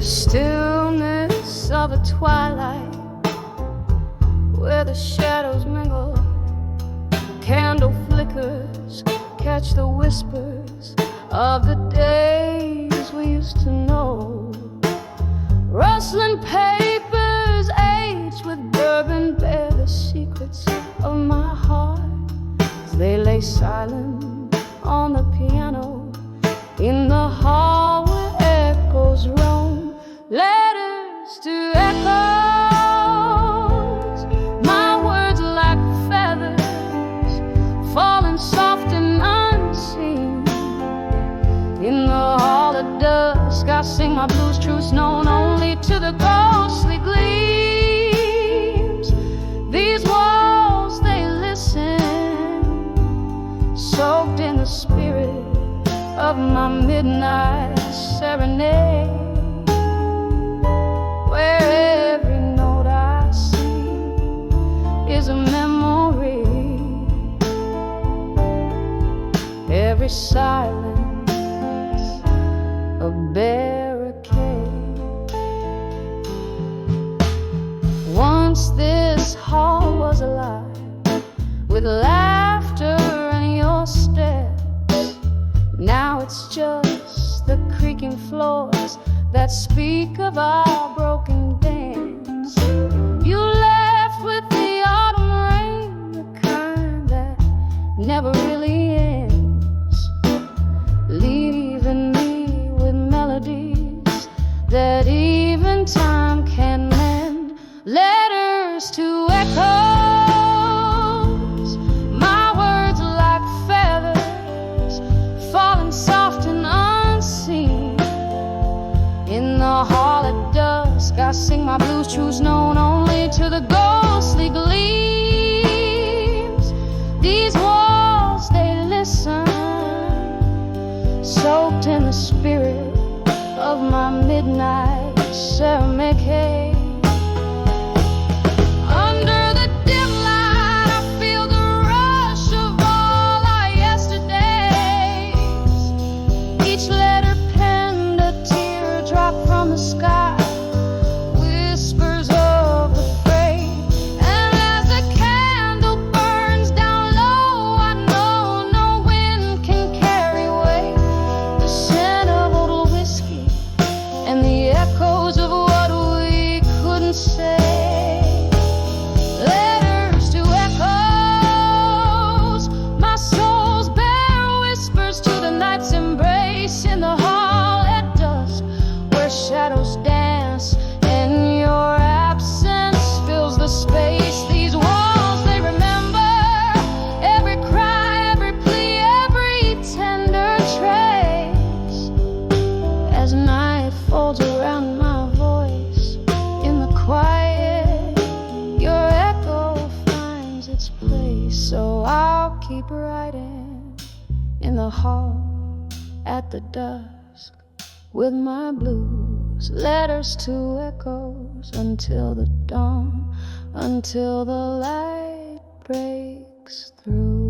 stillness of a twilight, where the shadows mingle, candle flickers catch the whispers of the days we used to know. Rustling papers aged with bourbon bear the secrets of my heart as they lay silent on the piano in the hall where echoes roam. Letters to echoes, my words like feathers falling soft and unseen. In the hall of dusk I sing my blues, truths known only to the ghostly gleams. These walls, they listen, soaked in the spirit of my midnight serenade, where every note I sing is a memory, every silence a barricade. Once this hall was alive with laughter and your steps. Now it's just the creaking floors that speak of our broken dance. You left with the autumn rain, the kind that never really ends, leaving me with melodies that even time can mend. Letters to echoes, my words like feathers falling soft and unseen. In the hall at dusk I sing my blues, truths known only to the ghostly gleams. These walls, they listen, soaked in the spirit of my midnight serenade. From the sky, whispers of the fray, and as the candle burns down low, I know no wind can carry away the scent of old whiskey and the echoes of what we couldn't say. Letters to echoes, my soul's bare whispers to the night's embrace in the hall at dusk, where shadows dance and your absence fills the space. These walls, they remember every cry, every plea, every tender trace. As night folds around my voice in the quiet, your echo finds its place. So I'll keep writing in the hall at the dusk with my blues, letters to echoes until the dawn, until the light breaks through.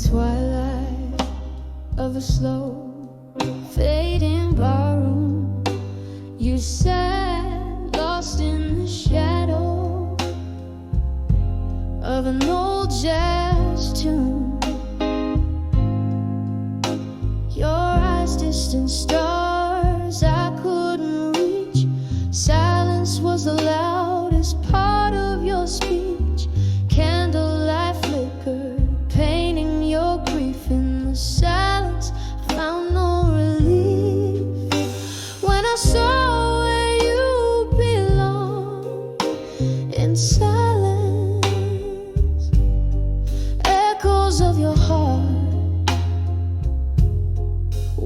Twilight of a slow fading barroom, you sat lost in the shadow of an old jazz tune. Your eyes distant stars I couldn't reach. Silence was the loudest part of your speech. Candlelight flickered, painting your grief in the silence. Found no relief when I saw where you belong. In silence, echoes of your heart,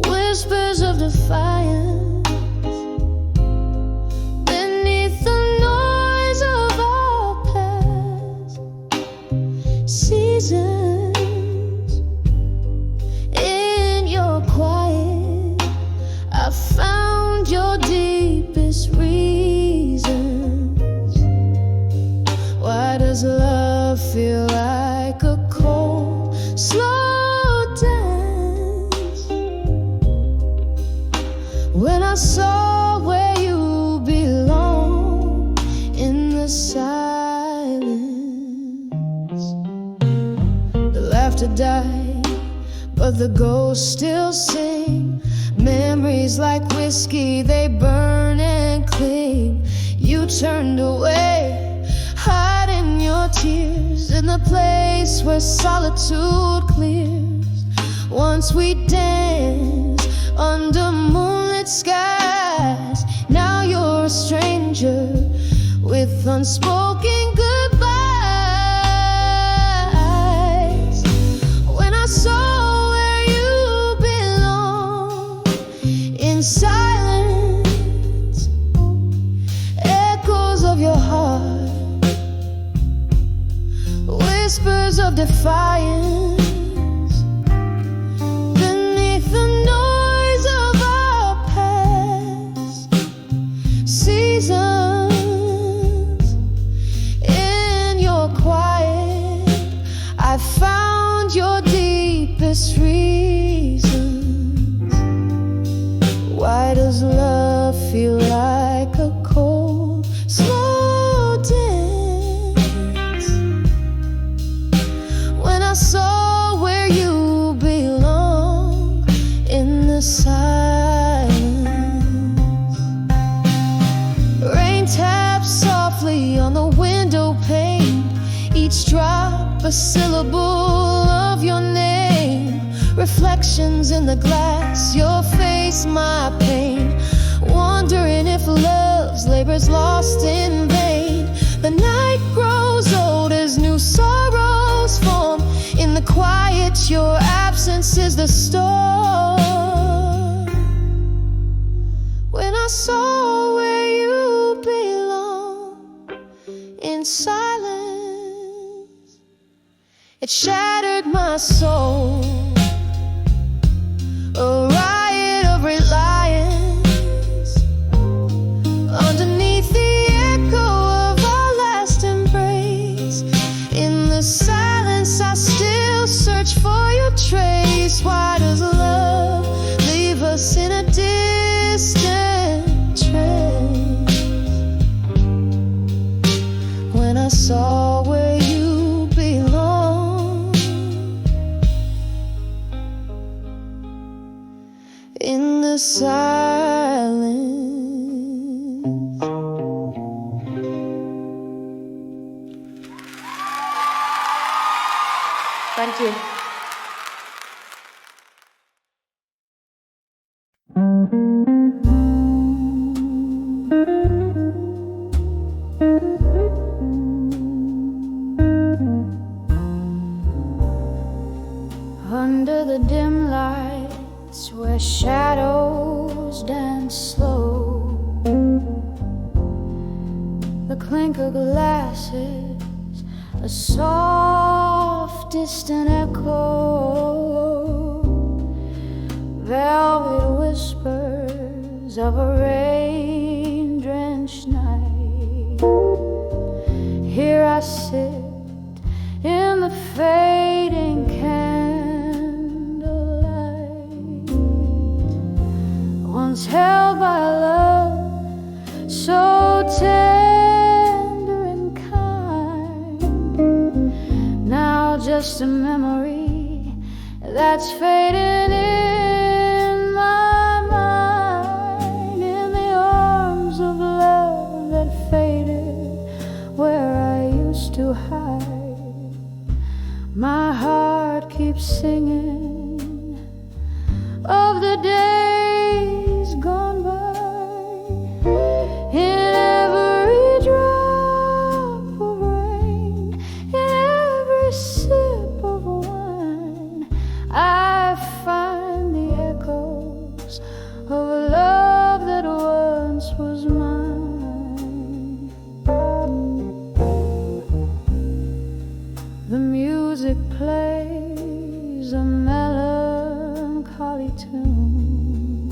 whispers of defiance. Beneath the noise of our past, feel like a cold, slow dance. When I saw where you belong in the silence, the laughter died, but the ghosts still sing. Memories like whiskey, they burn and cling. You turned away, hiding your tears in the place where solitude clears. Once we danced under moonlit skies. Now you're a stranger with unspoken goodbyes. When I saw where you belong in silence, echoes of your heart, whispers of defiance, beneath the noise of our past seasons. In your quiet, I found your deepest reasons. Why does love feel like a cold, slow dance? When I saw where you belong in the silence. Rain taps softly on the window pane, each drop a syllable of your name. Reflections in the glass, your face, my pain. Wondering if love's labor's lost in vain. The night grows old as new sorrows form. In the quiet, your absence is the storm. When I saw where you belong in silence, it shattered my soul. A riot of reliance underneath the echo of our last embrace. In the silence, I still search for your trace. Why does love leave us in a distant trace? When I saw where you belong in the silence. Thank you. Under the dim lights where shadows dance slow, the clink of glasses, a soft distant echo, velvet whispers of a rain-drenched night. Here I sit in the fading candlelight, once held by love so tender and kind. Now just a memory that's fading in my mind, in the arms of love that faded where I used to hide. My heart keeps singing of the days gone by. In every drop of rain, in every sip of wine, I find the echoes of a love that once was mine. The music plays a melancholy tune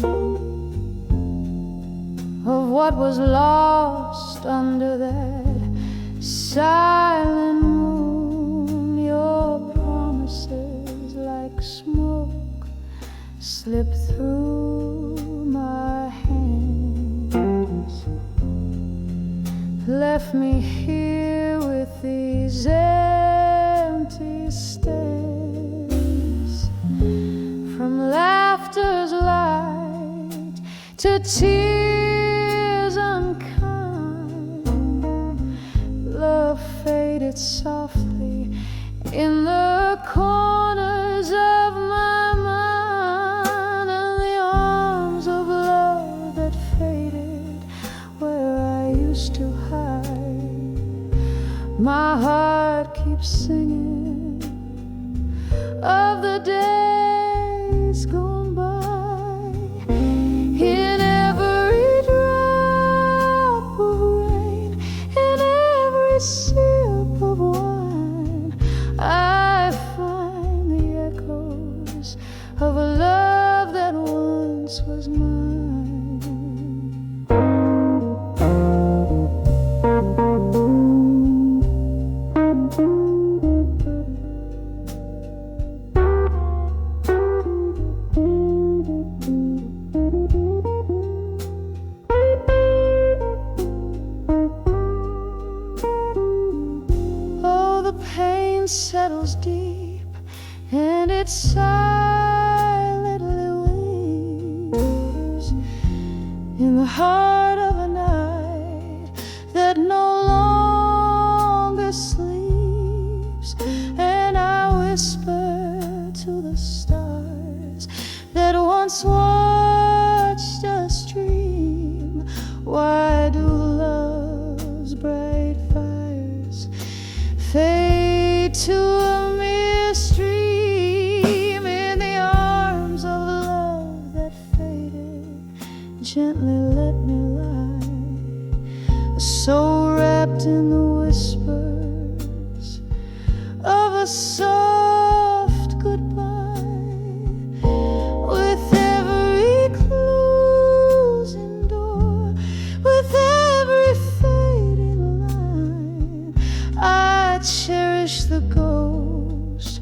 of what was lost under that silent moon. slip through my hands, left me here with these empty stares. From laughter's light to tears unkind, love faded softly in the corners of my mind, and the arms of love that faded where I used to hide. My heart keeps singing of the days gone by. In every drop of rain, in every sip of wine, I find the echoes of a love that once was mine. Settles deep and it silently weeps in the heart of a night that no longer sleeps. And I whisper to the stars that once watched us dream, why do love's bright fires fade to a mere stream? In the arms of love that faded, gently let me lie, so wrapped in the whispers of a soft goodbye. With every closing door, with every fading line, I cherish the ghost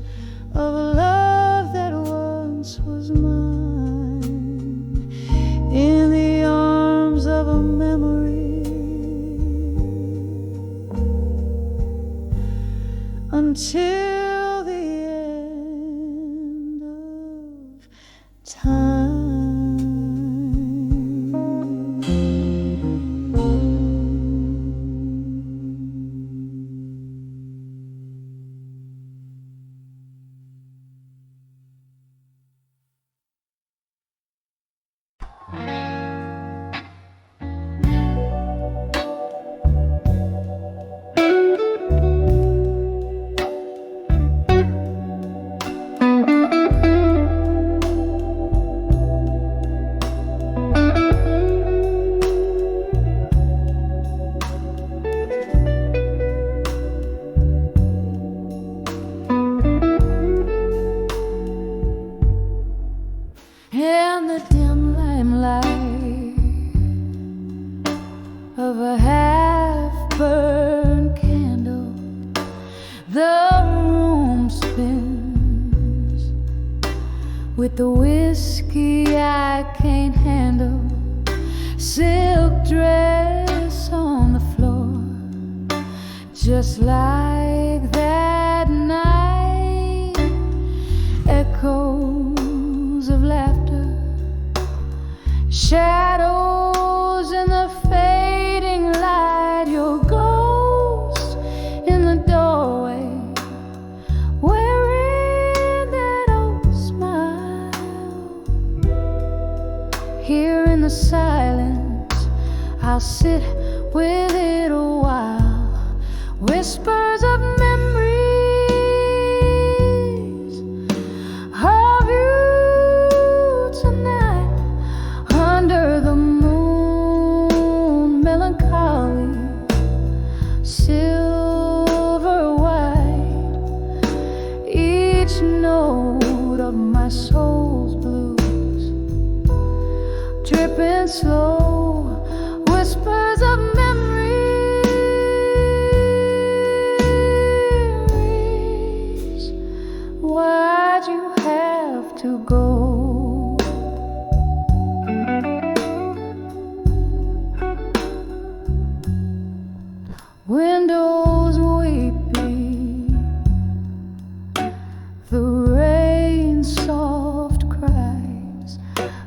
of a love that once was mine, in the arms of a memory, until the end of time. In the dim limelight of a half-burned candle, the room spins with the whiskey I can't handle. Silk dress on the floor, just like that night. Echoes of laughter, shadows in the fading light. Your ghost in the doorway, wearing that old smile. Here in the silence, I'll sit with it a while. Whispers of memories of you tonight, under the moon, melancholy, silver white. Each note of my soul's blues, dripping slow, whispers of memories. Why'd you have to go? windows weeping, the rain soft cries,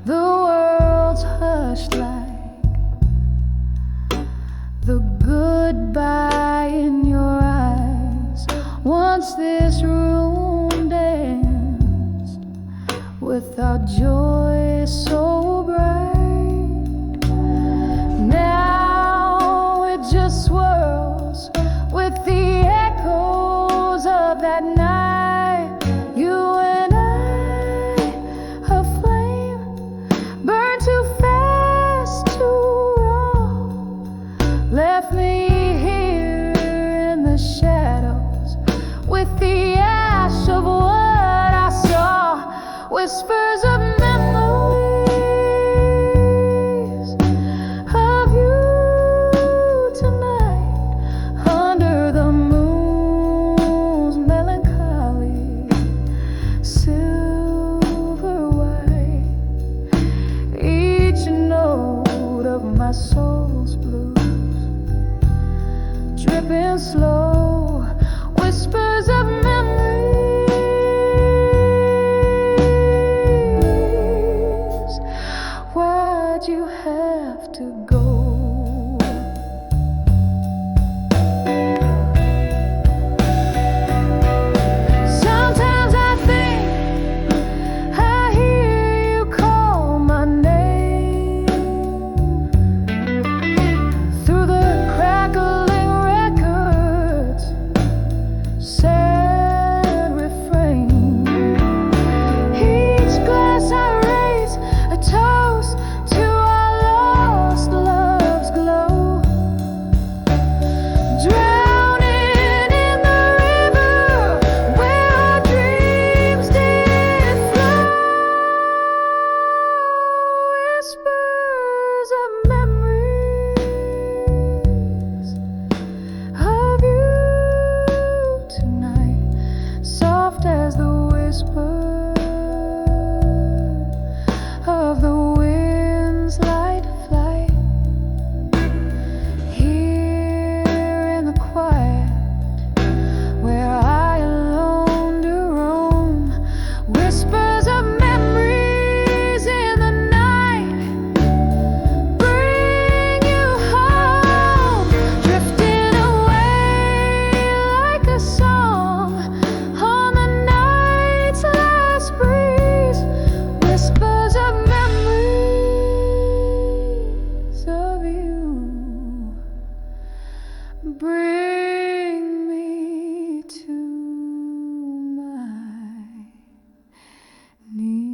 the world's hushed like the goodbye in your eyes. Once this room danced without joy so bright, now it just swirls with the echoes of that night. You and I, a flame, burned too fast, too raw, left me here in the shadows with the ash of what I saw. Whispers of memories of you tonight, under the moon's melancholy silver white. Each note of my soul's blues, dripping slow, whispers of memories. Why'd you have to go? Sometimes I think I hear you call my name through the crackling records, sad refrain. Each glass I raise a toast to our lost love's glow, drowning in the river where our dreams did flow. Whispers of memories of you tonight, soft as the whisper of the wind's light flight. Here in the quiet, where I alone do roam, whispers of memories in the night bring you home, drifting away like a song on the night's last breeze. Whispers of memories of you bring me to my knees.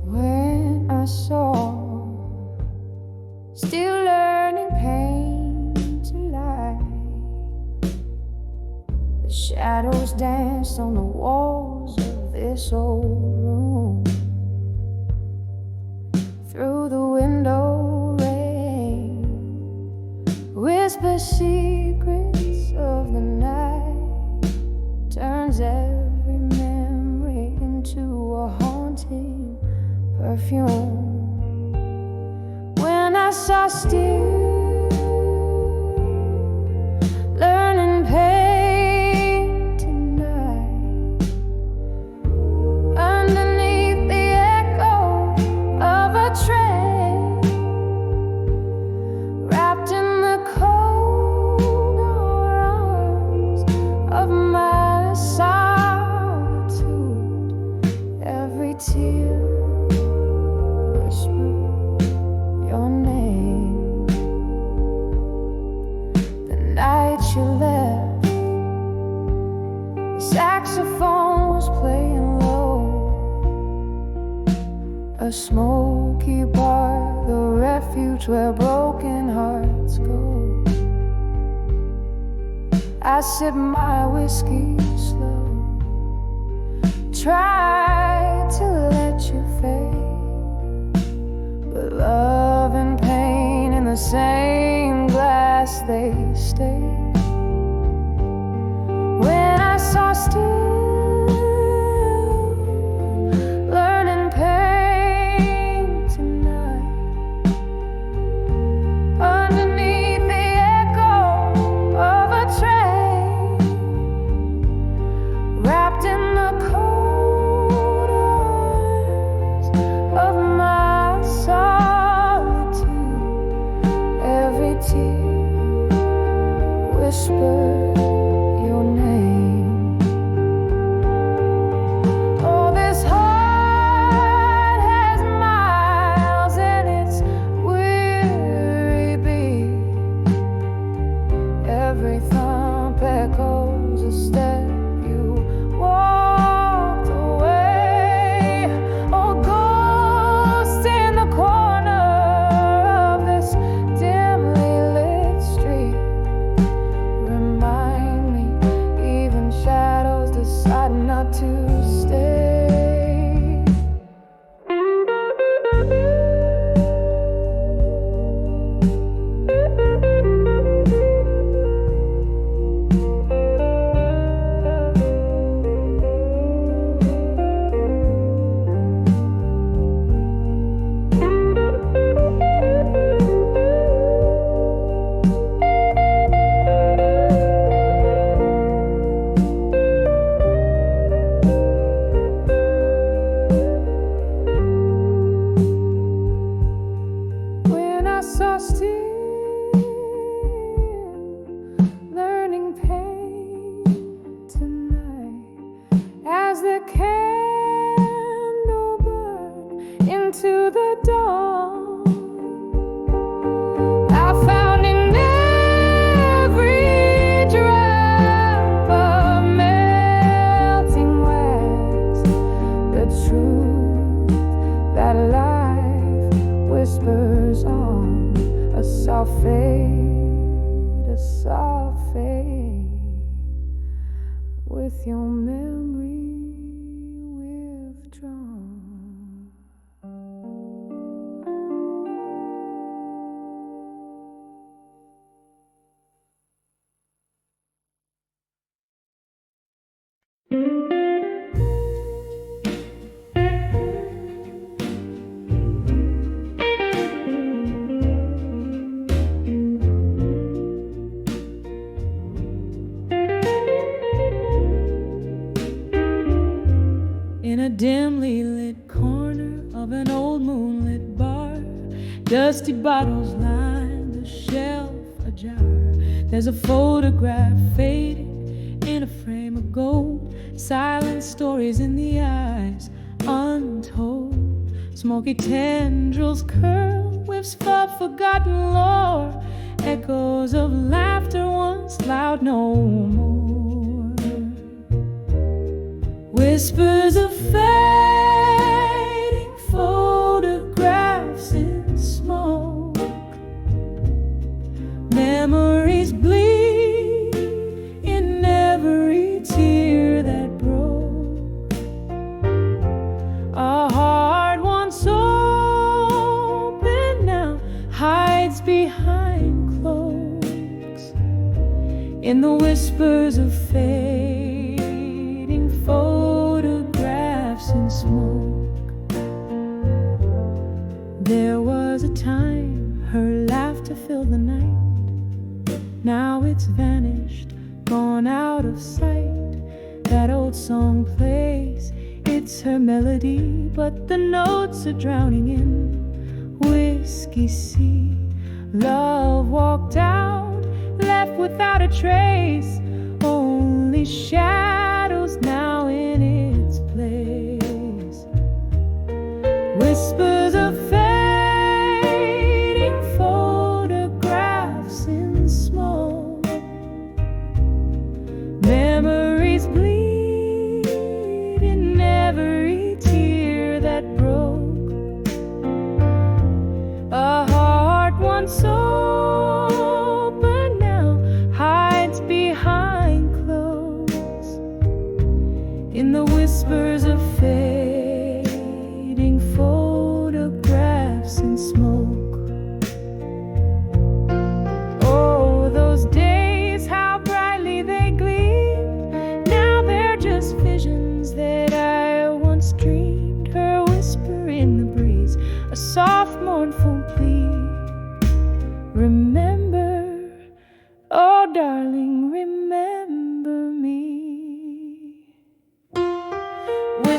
When I saw, still learning pain to lie, the shadows danced on the walls of this old room. Through the window rain, whisper secrets of the night, turns every memory into a haunting perfume. When I saw still learning pain tonight, underneath the echo of a train, wrapped in the cold arms of my solitude, every tear whisper your name. The night you left, the saxophone was playing low, a smoky bar, the refuge where broken hearts go. I sip my whiskey slow, try to let you fade, but love and pain in the same glass they stay. When I saw still, learning pain tonight, underneath the echo of a train, wrapped in the cold arms of my solitude, every tear whispered your name. Oh, this heart has miles in its weary beat. Every thump echoes a step you walked away. Oh, ghost in the corner of this dimly lit street, remind me even shadows decide not to stay. When I saw still, learning pain tonight, as the candle burned into the dawn, I found in every drop of melting wax the truth that life whispers on. A soft fade, with your memory withdrawn. In a dimly lit corner of an old moonlit bar, dusty bottles line the shelf ajar. There's a photograph fading in a frame of gold, silent stories in the eyes untold. Smoky tendrils curl, whiffs of forgotten lore, echoes of laughter once loud no more. Whispers of fading photographs in smoke, memories bleed in every tear that broke. A heart once open now hides behind cloaks, in the whispers of fading photographs in smoke. There was a time her laughter filled the night. Now it's vanished, gone out of sight. That old song plays, it's her melody, but the notes are drowning in whiskey sea. Love walked out, left without a trace, only shadows now in its place. Whispers of fading photographs in smoke, memories bleed in every tear that broke. A heart once open now hides behind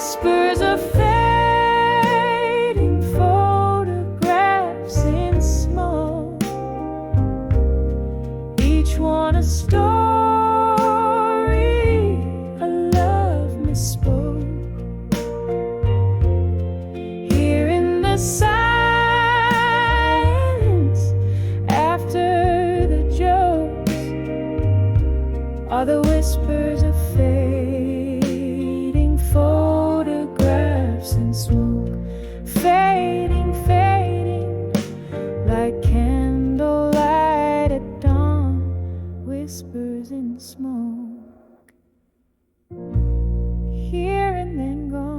whispers of fading photographs in smoke, each one a story, a love misspoke. Here in the silence after the jokes are the whispers of fading photographs in smoke, fading, fading like candlelight at dawn, whispers in smoke, here and then gone.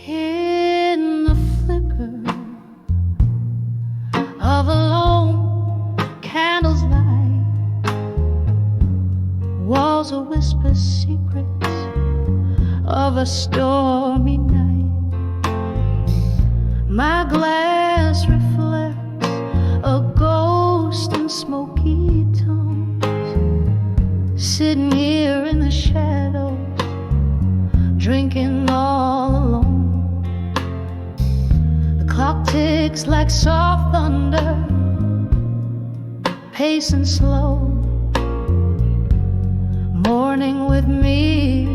In the flicker of a lone candle's light, walls will whisper secrets of a stormy night. My glass reflects a ghost in smoky tones, sitting here in the shadows, drinking all alone. The clock ticks like soft thunder, pacing slow, mourning with me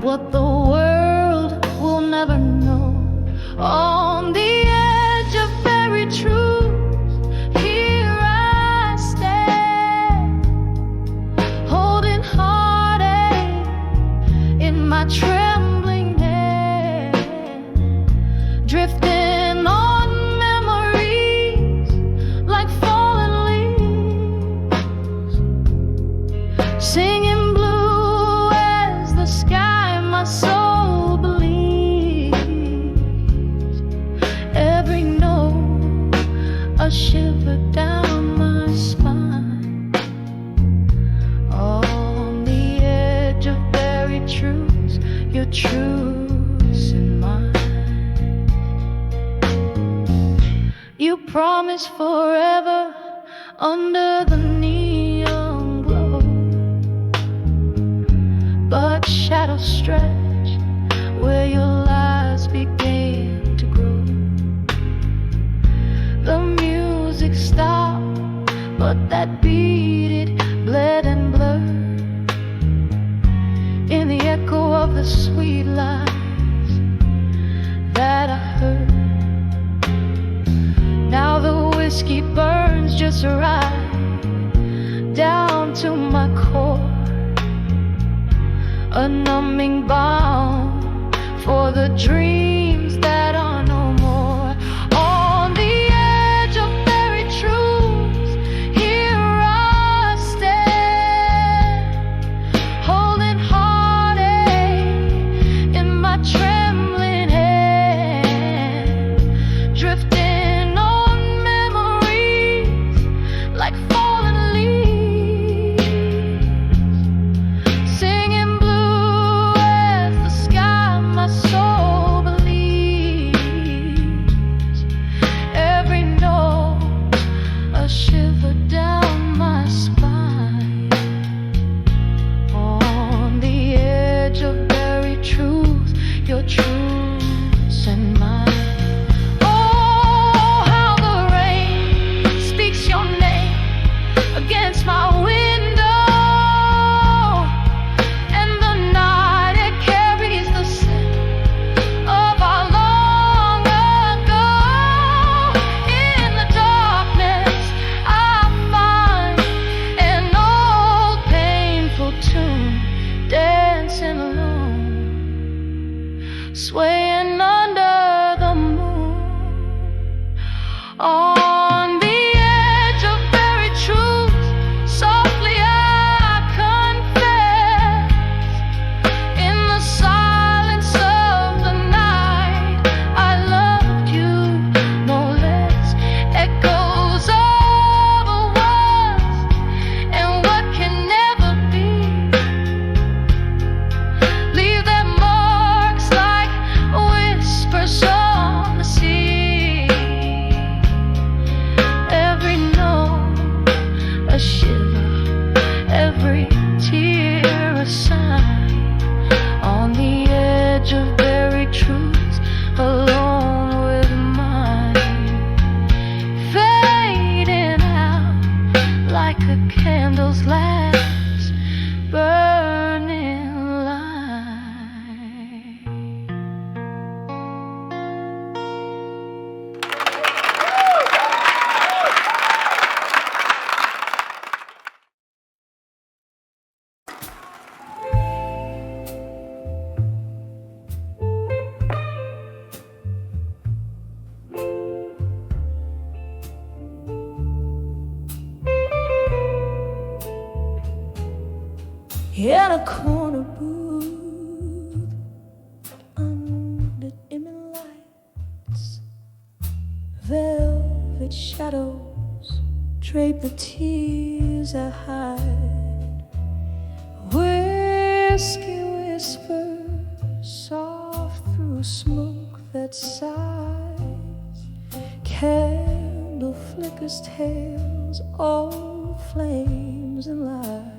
what the world will never know. On the edge of buried truth, here I stand, holding heartache in my trembling hand, drifting on memories like fallen leaves, singing blue as the sky my soul believes. Every note a shiver down my spine, on the edge of buried truths, your truths and mine. You promised forever under the neon glow, but shadows stretch where your lies began to grow. The music stopped, but that beat, it bled and blurred in the echo of the sweet lines that I heard. Now the whiskey burns just right down to my core, a numbing balm for the dreams that are no more. On the edge of buried truths, here I stand, holding heartache in my trembling hand, drifting on memories like fallen leaves, singing blue as the sky my soul believes. the candle's last burning light. In a corner booth, under dim lights, velvet shadows drape the tears I hide. Whiskey whispers soft through smoke that sighs. Candle flickers tales, all flames and lies.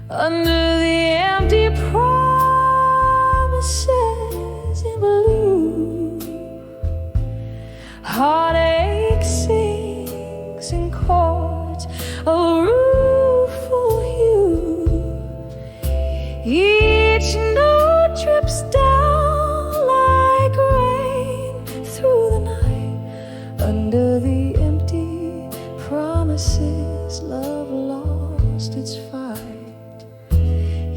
Under the empty promises in blue, heartache sings in chords, a rueful hue. Each note drips down like rain through the night. Under the empty promises, love lost its fight.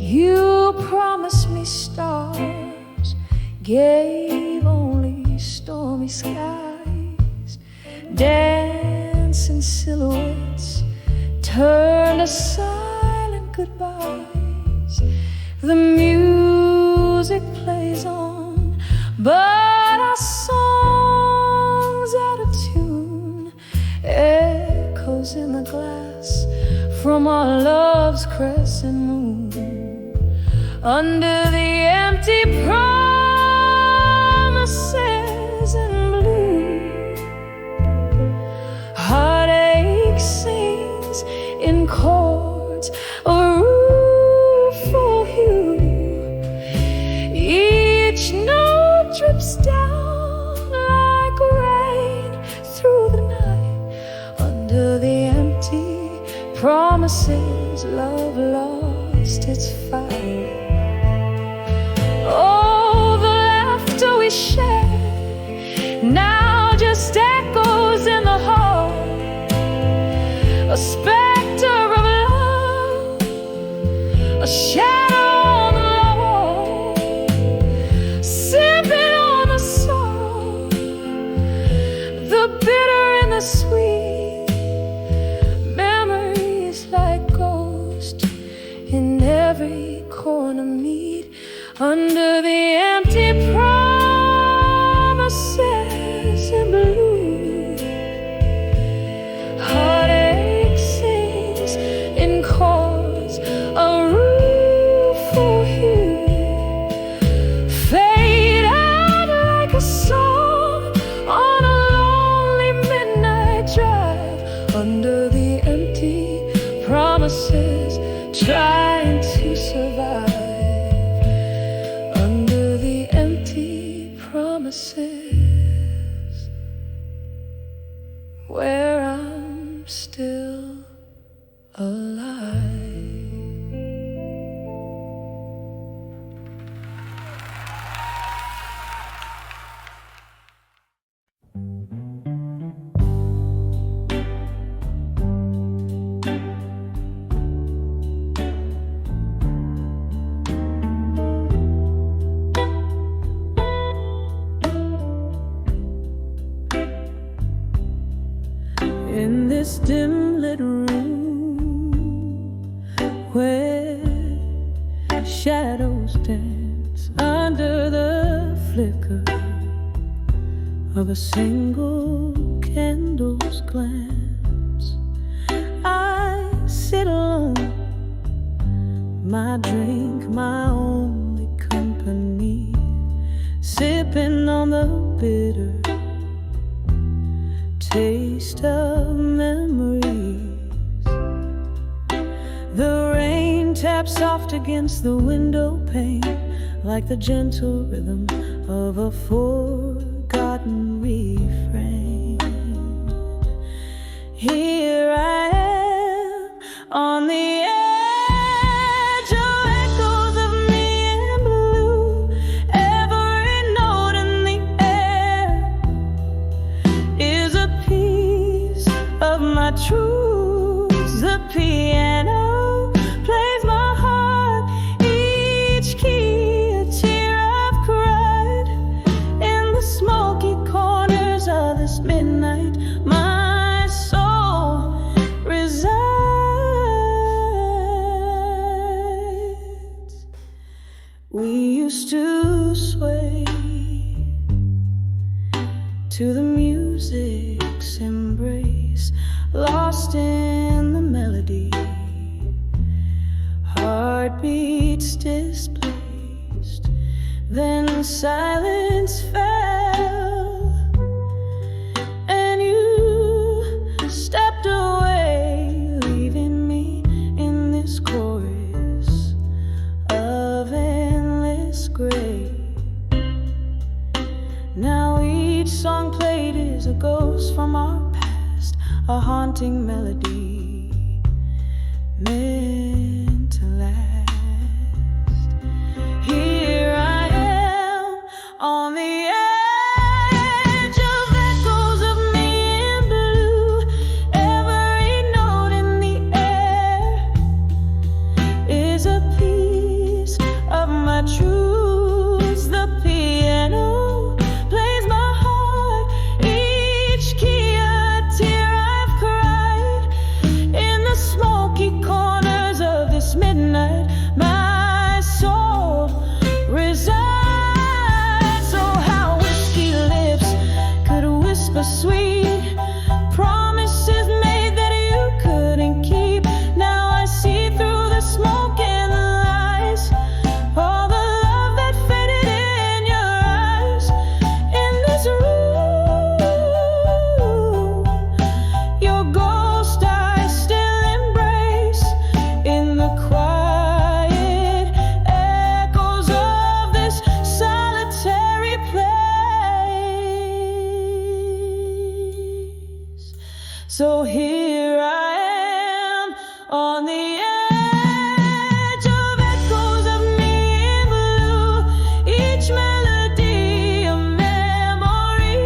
You promised me stars, gave only stormy skies. Dancing silhouettes turned to silent goodbyes. The music plays on, but our song's out of tune. Echoes in the glass from our love's crescent moon. Under the empty promises in blue, heartache sings in chords, a rueful hue. Each note drips down like rain through the night. Under the empty promises, love lost its fight. Oh, the laughter we shared now just echoes in the hall. A specter of love, a shadow on the wall, sipping on the song, the bitter and the sweet. Memories like ghosts in every corner meet. Under the empty promises in blue, heartache sings in chords, a rueful hue. Fade out like a song on a lonely midnight drive. Under the empty promises, trying to survive. Promises where I'm still alive. In this dim lit room where shadows dance under the flicker of a single candle's glance, I sit alone, my drink my only company, sipping on the bitter taste of memories. The rain taps soft against the window pane like the gentle rhythm of a forgotten refrain. Here I am my truths. The piano plays my heart, each key a tear I've cried. In the smoky corners of this midnight, my soul resides. We used to sway to the music's embrace, lost in the melody, heartbeats displaced. Then silence fell, and you stepped away, leaving me in this chorus of endless gray. Now each song played is a ghost from our past, a haunting melody meant to last. Here I am on the edge of echoes of me in blue. Every note in the air is a piece of my truths. The piano plays my heart, each key a tear I've cried. In the smoky corners of this midnight, my soul resides. So how whiskey lips could whisper sweet promises made that you couldn't keep. Now I see through the smoke and the lies, all the love that faded in your eyes. In this room, your ghost I still embrace. In the quiet echoes of this solitary place. So here I am on the edge of echoes of me in blue. Each melody a memory,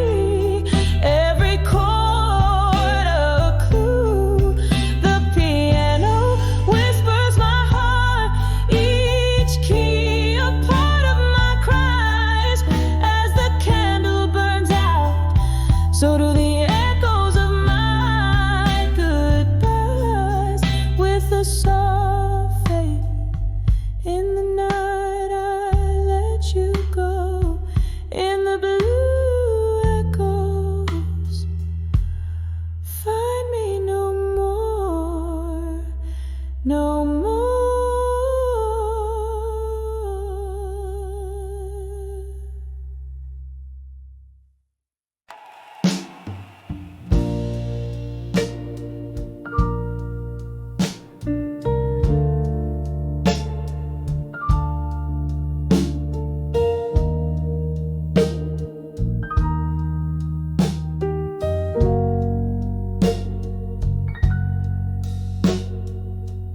every chord a clue. The piano whispers my heart, each key a part of my cries. As the candle burns out, so do the echoes of my goodbyes. With a soft fade in the night, I let you go. In the blue echoes, find me no more, no more.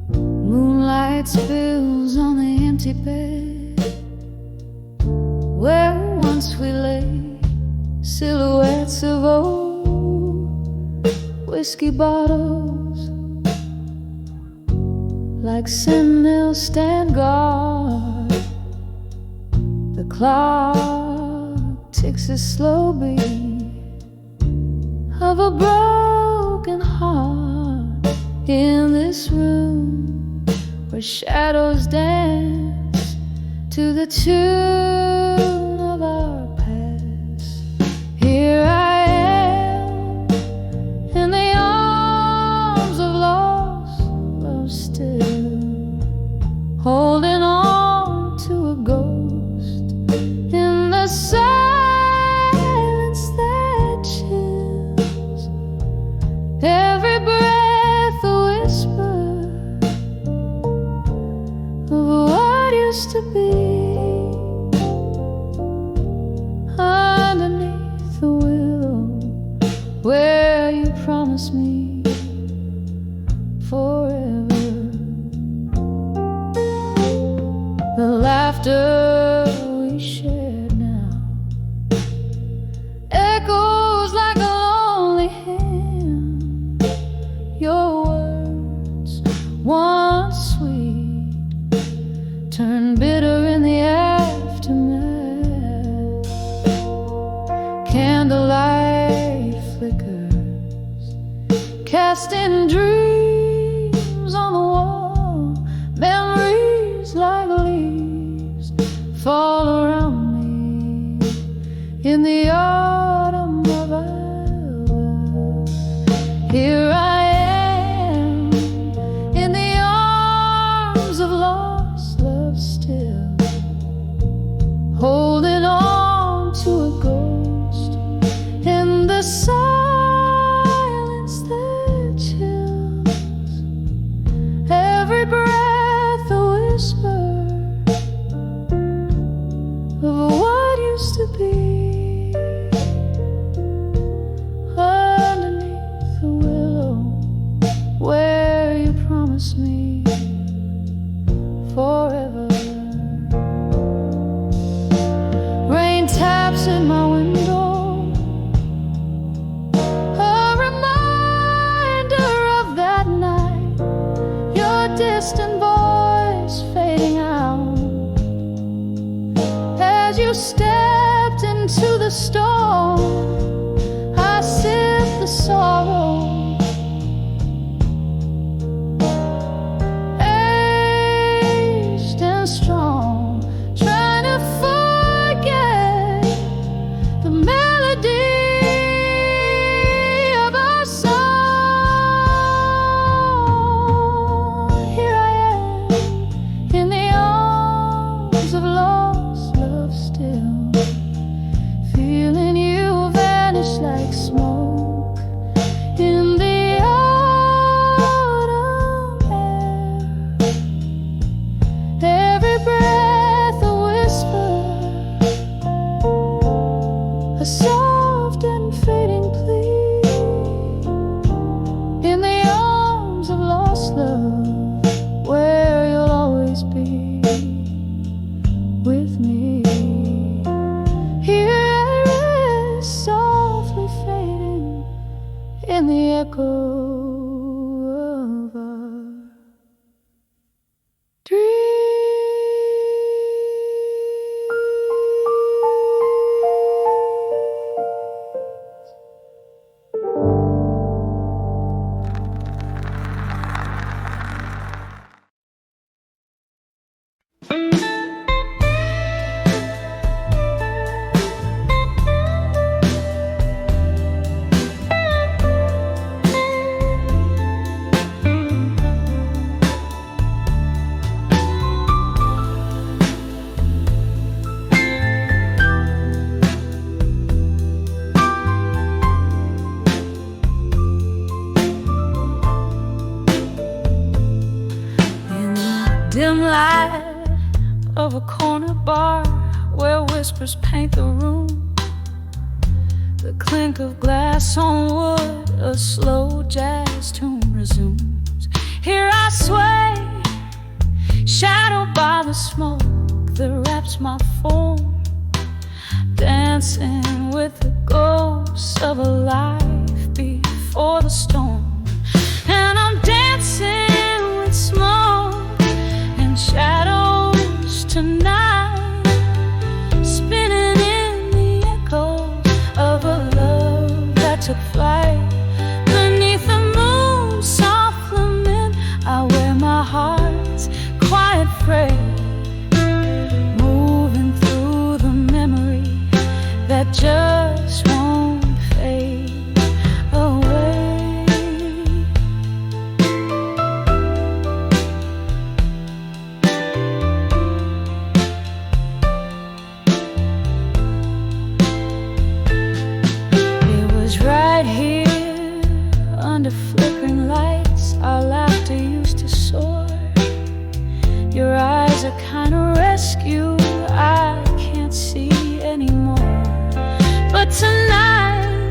Moonlight spills on the empty bed where once we lay, silhouettes of old whiskey bottles, like sentinels stand guard. The clock ticks a slow beat of a broken heart. In this room where shadows dance to the tune of our past. Here I am in the arms of lost love still, holding on to a ghost in the silence that chills. Every breath a whisper of what used to be. Underneath the willow where you promised me forever. The laughter we shared now echoes like a lonely hymn Your words, once sweet, turn bitter in the aftermath. Candlelight flickers, casting dreams on the wall. Memories like leaves fall around me in the autumn of our love. Here I am in the arms of lost love still, holding on to a ghost in the silence that chills. Every breath a whisper of what used to be. Underneath the willow where you promised me forever. Rain taps in my window, a reminder of that night. Your distant voice fading out as you stepped into the storm. I sip the sorrow, aged and strong, trying to forget the melody of our song. Here I am in the arms of lost love still, feeling you vanish like smoke in the autumn air. Every breath a whisper, a soft and fading plea, in the arms of lost love where you'll always be with me. Here I rest, softly fading in the echo of our dreams. Dim light of a corner bar where whispers paint the room, the clink of glass on wood, a slow jazz tune resumes. Here I sway, shadowed by the smoke that wraps my form, dancing with the ghosts of a life before the storm. And I'm dancing with smoke and shadows tonight, spinning in the echoes of a love that took flight. Beneath the moon's soft lament, I wear my heart's quiet freight, moving through the memory that just won't fade away. It was right here under flickering lights our laughter used to soar. Your eyes are kind of rescue I can't see anymore. But tonight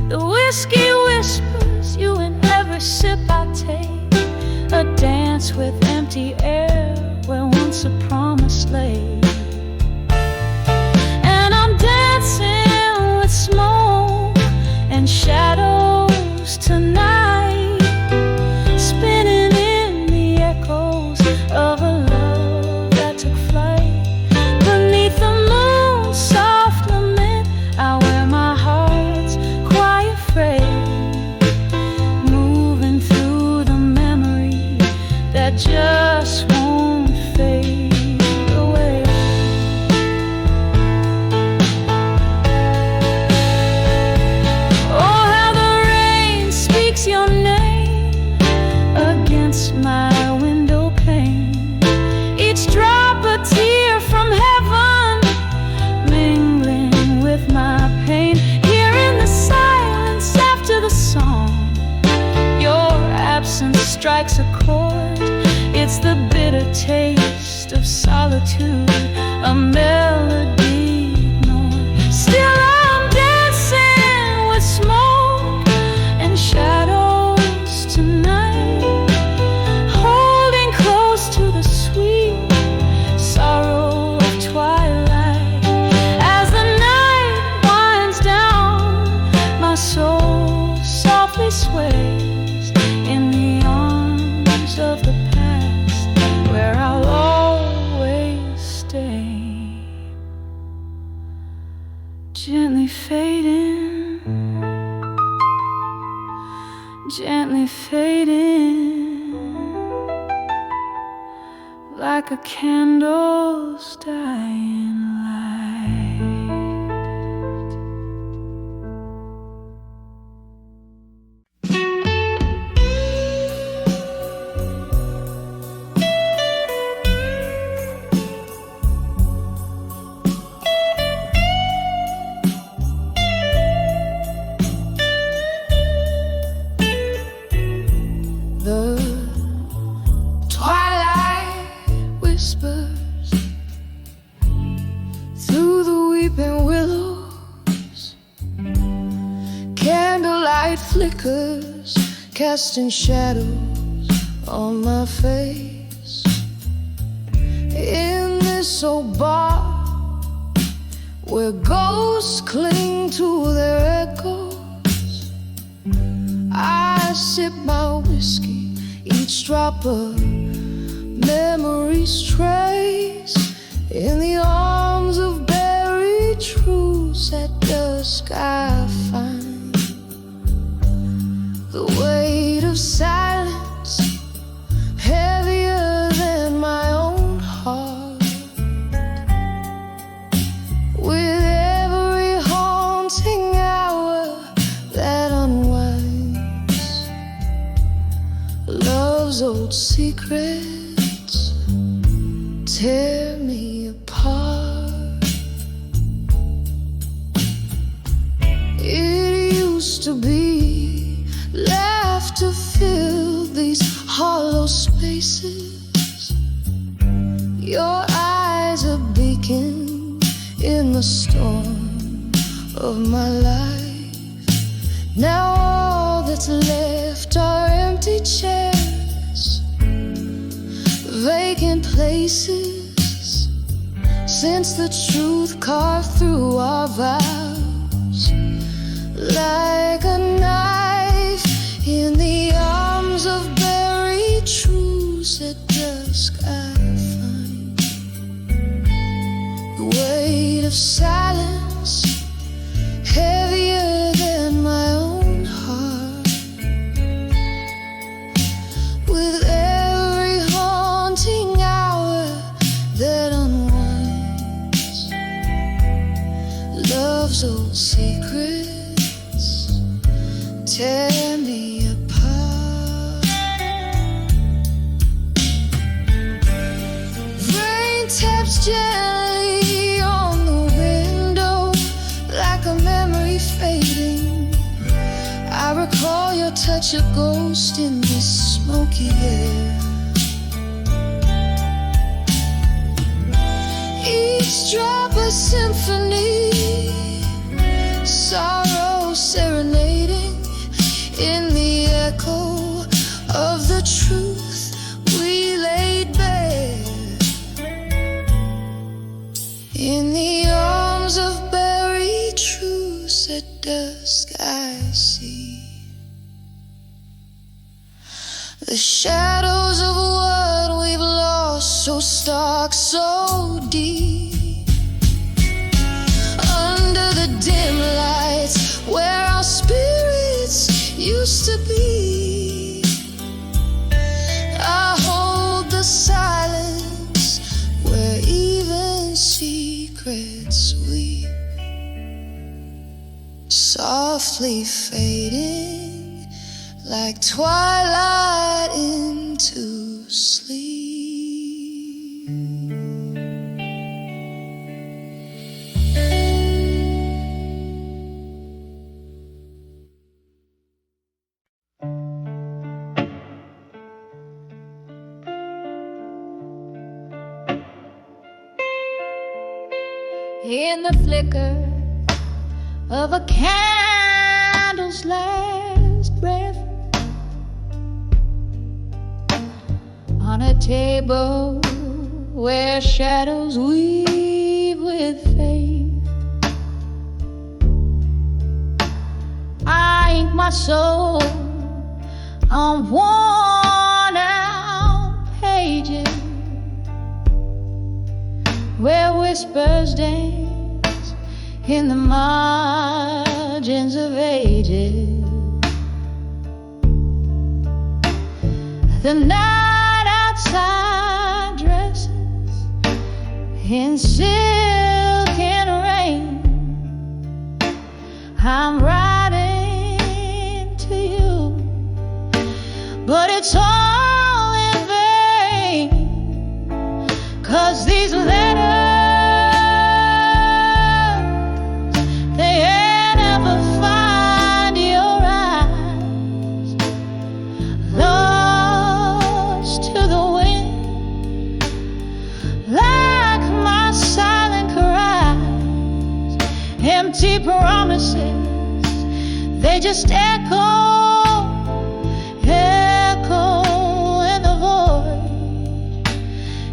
the whiskey whispers you in every sip I take, a dance with empty air where once a promise lay. And I'm dancing with smoke and shadows tonight, strikes a chord. It's the bitter taste of solitude, a melody ignored. Still I'm dancing with smoke and shadows tonight, holding close to the sweet sorrow of twilight. As the night winds down, my soul softly sways in the arms of the past, where I'll always stay. Gently fading, gently fading, like a candle's dying light. The twilight whispers through the weeping willows. Candlelight flickers, casting shadows on my face. In this old bar where ghosts cling to their echoes, I sip my whiskey, each drop of memories trace. In the arms of buried truths at dusk I find the weight of silence heavier than my own heart. With every haunting hour that unwinds love's old secrets tear me apart. It used to be laughter filled these hollow spaces. Your eyes a beacon in the storm of my life. Now all that's left are empty chairs, vacant places, since the truth carved through our vows like a knife in the arms of buried truths. At dusk I find the weight of silence heavier than my own heart. With every haunting hour that unwinds love's old secrets tear me apart. Rain taps gently on the window like a memory fading. I recall your touch, a ghost in this smoky air. Each drop a symphony, sorrow serenading in the echo of the truth we laid bare. In the arms of buried truths at dusk I see the shadows of what we've lost, so stark, so deep. Under the dim lights where our spirits used to be, I hold the silence where even secrets weep, softly fading like twilight into sleep. in the flicker of a candle's last breath, on a table where shadows weave with faith. I ink my soul on worn out pages where whispers dance in the margins of ages. The night outside dresses in silk and rain. I'm writing to you, but it's all in vain, 'cause these letters, they ain't ever find your eyes. Lost to the wind, like my silent cries. Empty promises, they just echo in the void,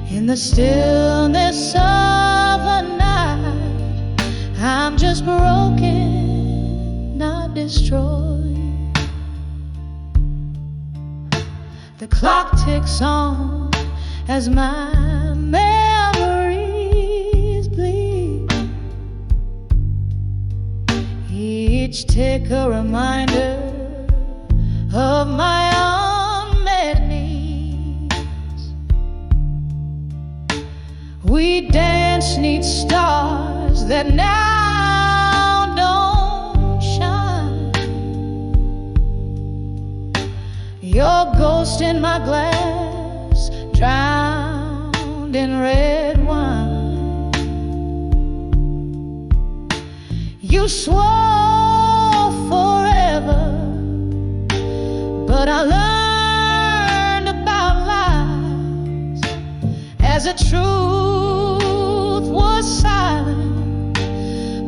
in the stillness of a night. I'm just broken, not destroyed. The clock ticks on as my memories bleed, each tick a reminder of my unmet needs. We dance 'neath stars that now don't shine. Your ghost in my glass, drowned in red wine. You swore forever, but I learned about lies as the truth was silent,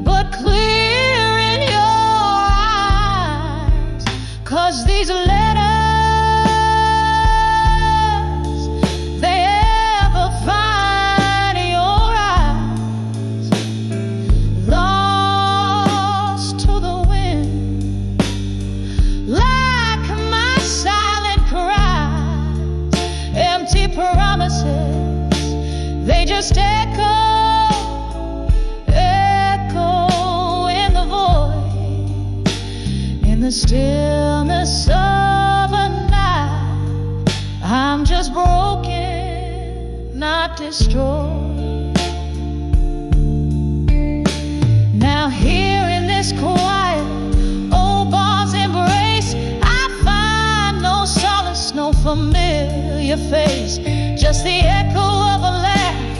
but clear in your eyes. 'Cause these letters, they ever find your eyes. Lost to the wind, like my silent cries. Empty promises, they just echo in the void, in the stillness of a night. I'm just broken, not destroyed. Now here in this quiet old bar's embrace, I find no solace, no familiar face, just the echo of a laugh,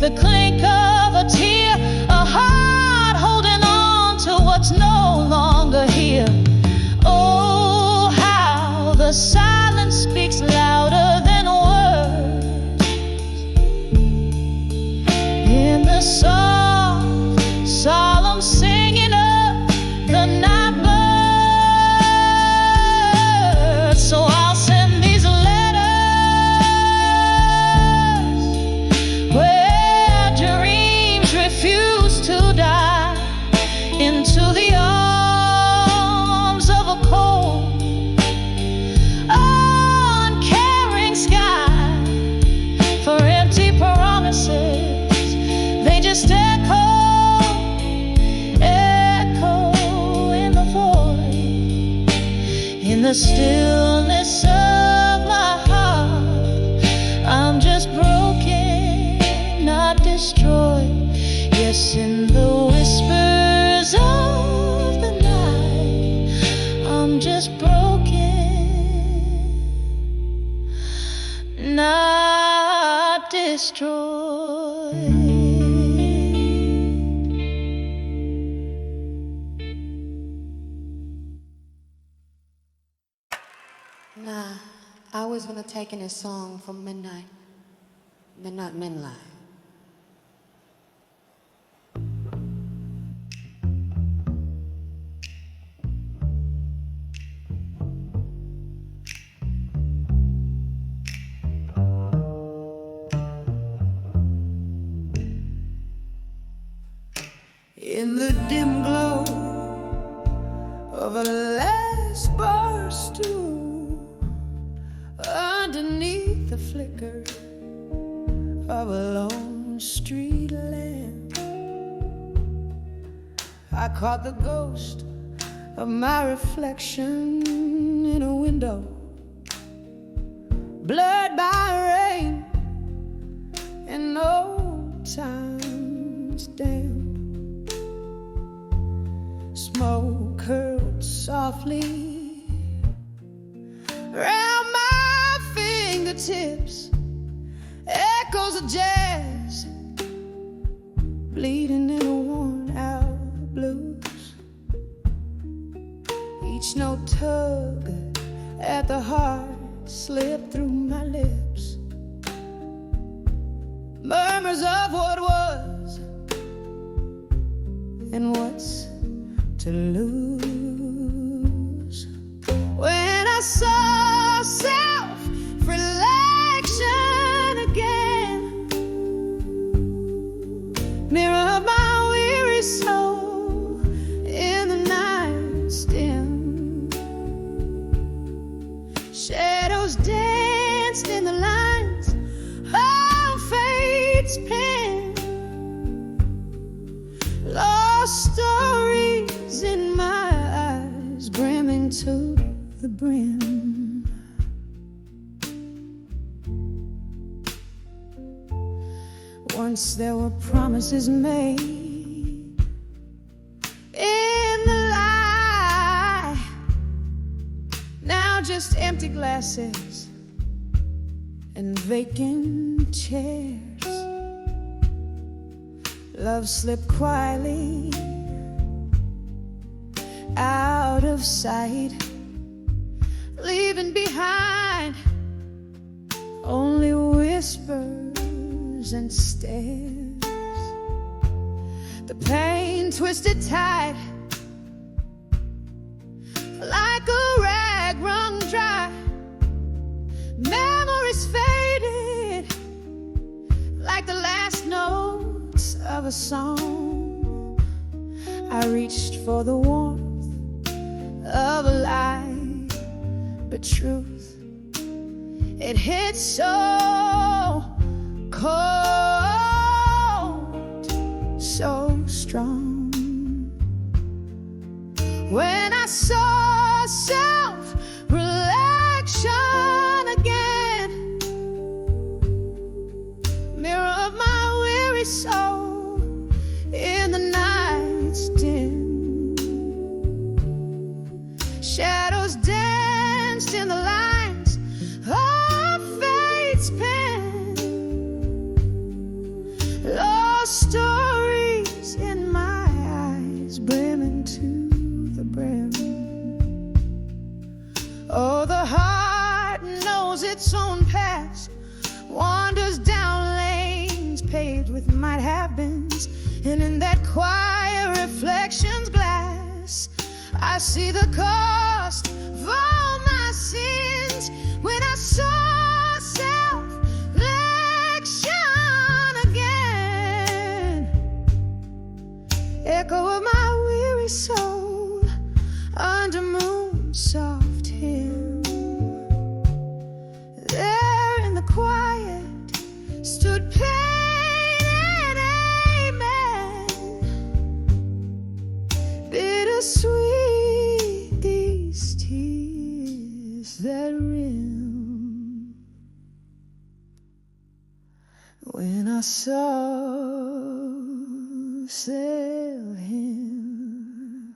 the clink of a tear, a heart holding on to what's no longer here. Oh, how the silence speaks louder than words, in the soft, solemn singing of the night bird. So I'll send these letters where dreams refuse to die, into the arms of a cold, uncaring sky, for empty promises, they just echo in the void, in the stillness of my heart. I'm just broken, not destroyed. Yes, in the whispers of the night, I'm just broken, not destroyed. Nah, I was gonna take in a song from Midnight Midnight. the flicker of a lone street lamp. I caught the ghost of my reflection in a window, blurred by rain and old time's damp. Smoke curled softly round my fingertips, echoes of jazz bleeding in a worn-out blues. Each note tug at the heart slipped through my lips, murmurs of what was and what's to lose. When I saw self-reflection again, mirror of my weary soul in the night's dim, shadows danced in the lines of fate's pen, lost stories in my eyes brimming to the brim. Once there were promises made in the lie, now just empty glasses and vacant chairs. Love slipped quietly out of sight, leaving behind only whispers and stares. The pain twisted tight like a rag wrung dry. Memories faded like the last notes of a song. I reached for the warmth of a lie, but truth, it hit so cold, so strong. When I saw self-reflection again, mirror of my weary soul in the night's dim, shadows danced in the lines of fate's pen, lost stories in my eyes brimming to the brim. Oh, the heart knows its own past, wanders down lanes paved with might-have-beens, and in that quiet reflection's glass, I see the cost of all my sins. When I saw self-reflection again, echo of my weary soul under moon's soft hymn. There in the quiet stood pain and amen, bittersweet these tears that rim. When I saw sail him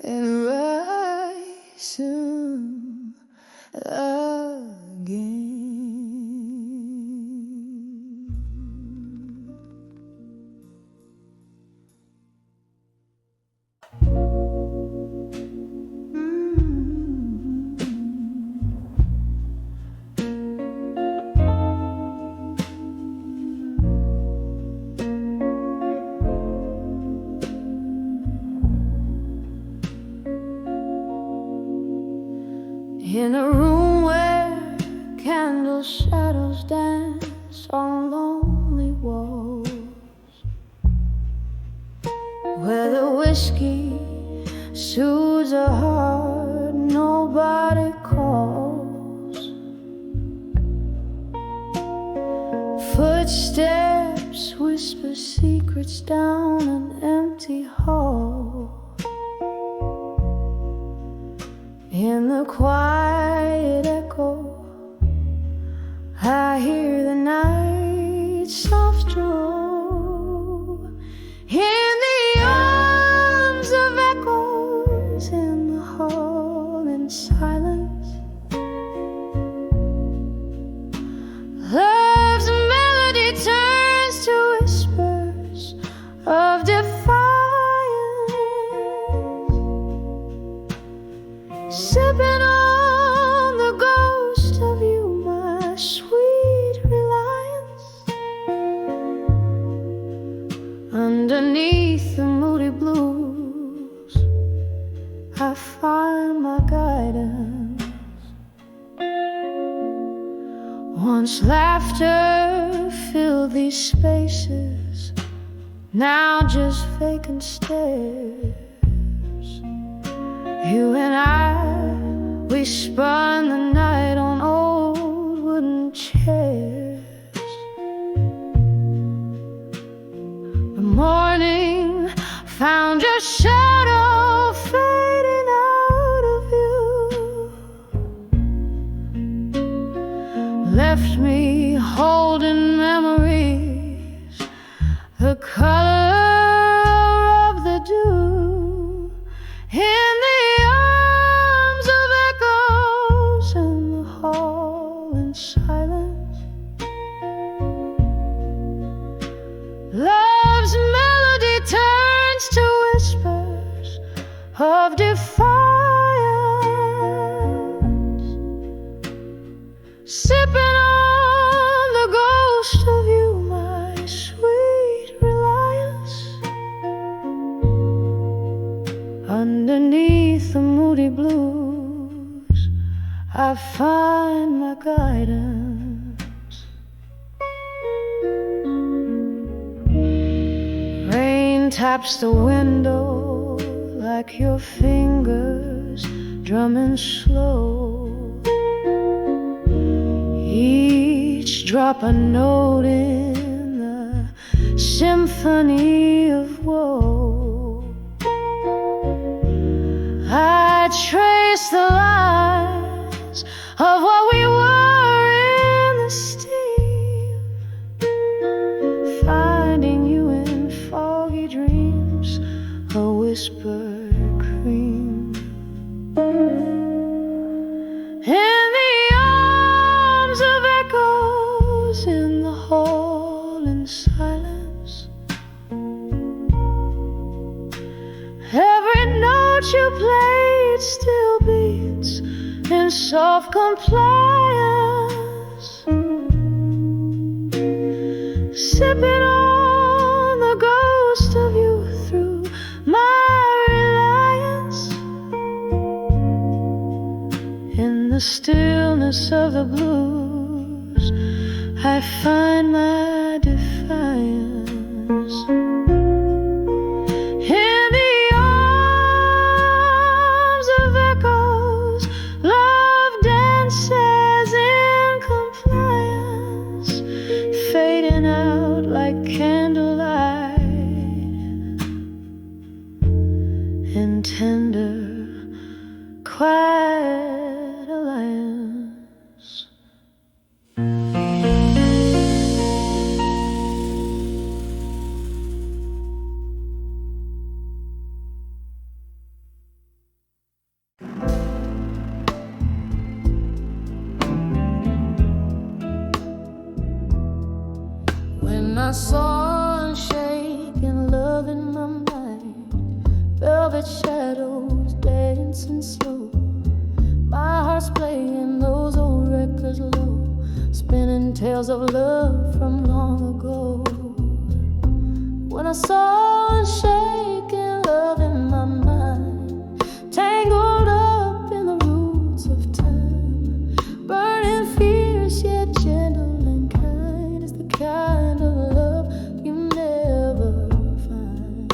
and rise him again. In a room where candle shadows dance on lonely walls, where the whiskey soothes a heart nobody calls, Footsteps whisper secrets down an empty hall. In the quiet echo, I hear the night soft drawl. In the arms of echoes, in the hall, in silence, love's melody turns to whispers of defiance. Sipping on the ghost of you, my sweet reliance. Underneath the moody blues, I find my guidance. Once laughter filled these spaces, now just vacant stares. You and I, we spun the night on old wooden chairs. The morning found your shadow fading out of view, left me holding memories, the color of the dew. In the arms of echoes, in the hall, in silence, love's melody turns to whispers of defiance. Sipping on the ghost of you, my sweet reliance. Underneath the moody blues, I find my guidance. Rain taps the window like your fingers drumming slow. Each drop a note in the symphony of woe. I trace the lines of what we were in the steam, finding you in foggy dreams, a whispered cream. In the arms of echoes, in the hall, in silence, every note you played still beats in soft compliance. Sipping on the ghost of you through my reliance. In the stillness of the blues, I find my defiance. Candlelight in tender, quiet alliance. When I saw unshaken love in my mind, velvet shadows dancing slow, my heart's playing those old records low, spinning tales of love from long ago. When I saw unshaken love in my mind, tangled up in the roots of time, burning fierce yet gentle and kind, is the kind of love you never find.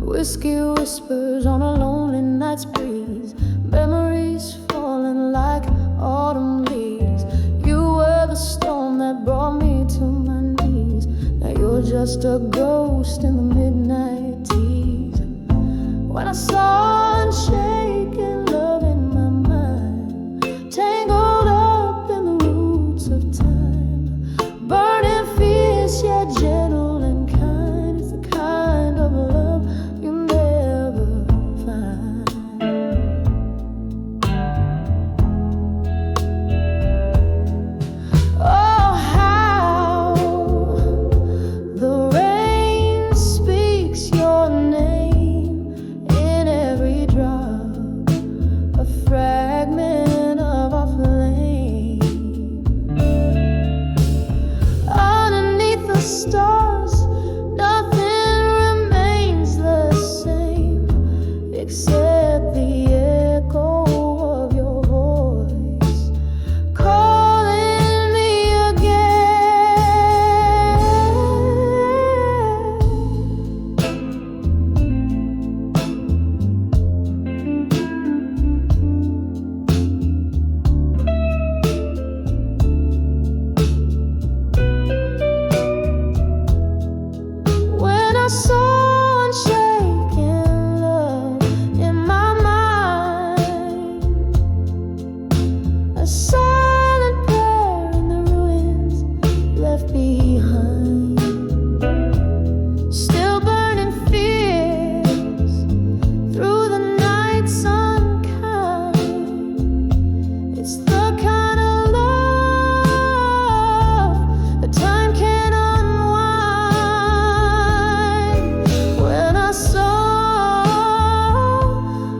Whiskey whispers on a lonely night's breeze, memories autumn leaves. You were the storm that brought me to my knees. Now you're just a ghost in the midnight tease. When I saw unshaken love in my mind, tangled up in the roots of time, burning fierce yet gentle and kind, it's the kind of love you never find. Oh, how the rain speaks your name in every drop, a fragment of a flame. Underneath the stars, nothing remains the same except the echo of your voice calling me again. When I saw unshaken love in my mind, a silent prayer in the ruins left behind, still burning fierce through the night's unkind. It's the kind of love that time can unwind. When I saw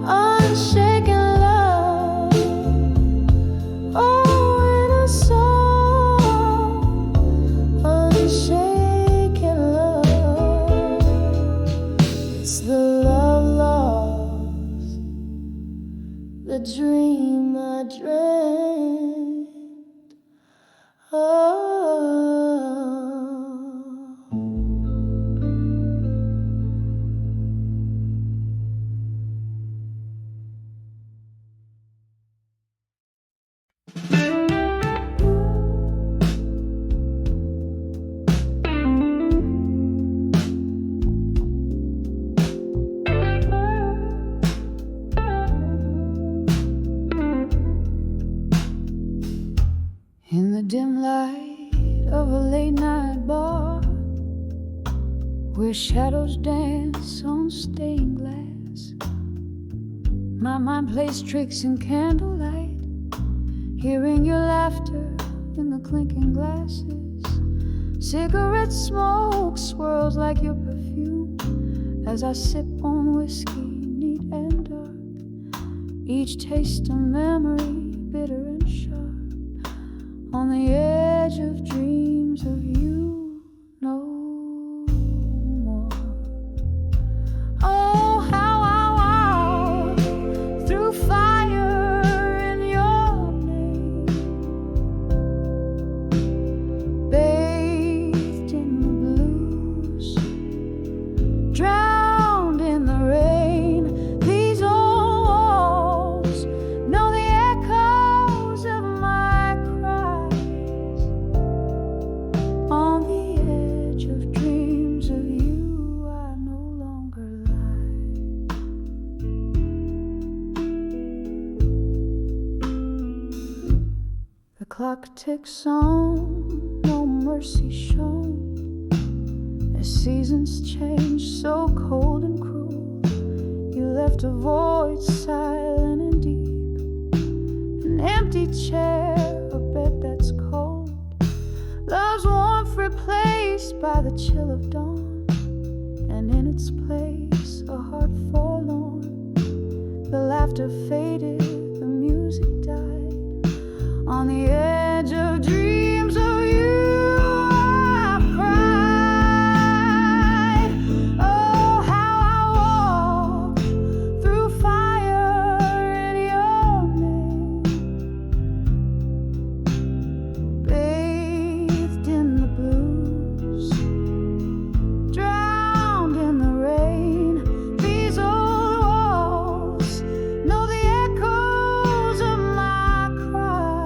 unshaken love, oh, when I saw unshaken love, it's the love lost, the dream I dreamt of. In the dim light of a late night bar, where shadows dance on stained glass, my mind plays tricks in candlelight, hearing your laughter in the clinking glasses. Cigarette smoke swirls like your perfume as I sip on whiskey, neat and dark, each taste a memory, bitter and sharp. On the edge of dreams of you no more. Oh, how I walk through fire in your name, bathed in the blues, drowned in the rain. These old walls know the echoes of my cries. On the edge of dreams of you, I no longer lie. The clock ticks on, no mercy shown, as seasons change so cold and cruel. You left a void silent and deep, an empty chair, a bed that's cold, love's warmth replaced by the chill of dawn, and in its place a heart forlorn. The laughter faded, the music died. On the edge of dreams of you, I've cried. Oh, how I walk through fire in your name, bathed in the blues, drowned in the rain. These old walls know the echoes of my cries.